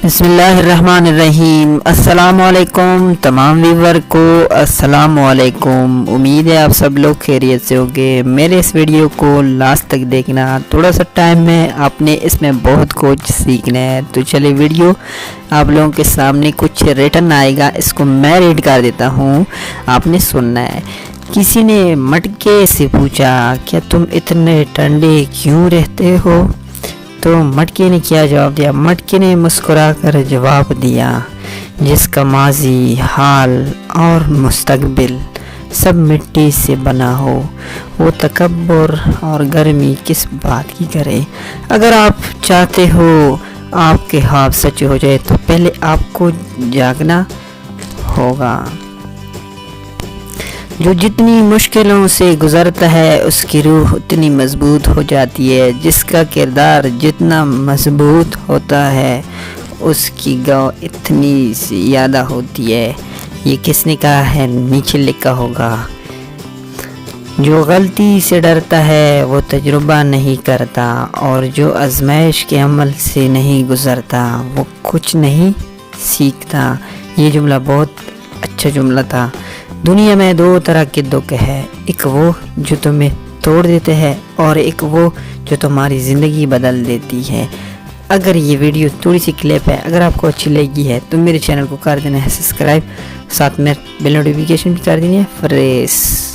بسم اللہ الرحمن الرحیم۔ السلام علیکم تمام ویور کو، السلام علیکم۔ امید ہے آپ سب لوگ خیریت سے ہوگے۔ میرے اس ویڈیو کو لاسٹ تک دیکھنا، تھوڑا سا ٹائم میں آپ نے اس میں بہت کچھ سیکھنا ہے۔ تو چلے ویڈیو آپ لوگوں کے سامنے کچھ ریٹن آئے گا، اس کو میں ریڈ کر دیتا ہوں، آپ نے سننا ہے۔ کسی نے مٹکے سے پوچھا، کیا تم اتنے ٹھنڈے کیوں رہتے ہو؟ تو مٹکے نے کیا جواب دیا؟ مٹکے نے مسکرا کر جواب دیا، جس کا ماضی، حال اور مستقبل سب مٹی سے بنا ہو، وہ تکبر اور گرمی کس بات کی کرے۔ اگر آپ چاہتے ہو آپ کے خواب سچ ہو جائے تو پہلے آپ کو جاگنا ہوگا۔ جو جتنی مشکلوں سے گزرتا ہے اس کی روح اتنی مضبوط ہو جاتی ہے، جس کا کردار جتنا مضبوط ہوتا ہے اس کی گو اتنی زیادہ ہوتی ہے۔ یہ کس نے کہا ہے؟ نیچے لکھا ہوگا۔ جو غلطی سے ڈرتا ہے وہ تجربہ نہیں کرتا، اور جو آزمائش کے عمل سے نہیں گزرتا وہ کچھ نہیں سیکھتا۔ یہ جملہ بہت اچھا جملہ تھا۔ دنیا میں دو طرح کے دکھ ہے، ایک وہ جو تمہیں توڑ دیتے ہیں اور ایک وہ جو تمہاری زندگی بدل دیتی ہے۔ اگر یہ ویڈیو تھوڑی سی کلپ ہے، اگر آپ کو اچھی لگی ہے تو میرے چینل کو کر دینا ہے سبسکرائب، ساتھ میں بیل نوٹیفیکیشن بھی کر دینی ہے فریش۔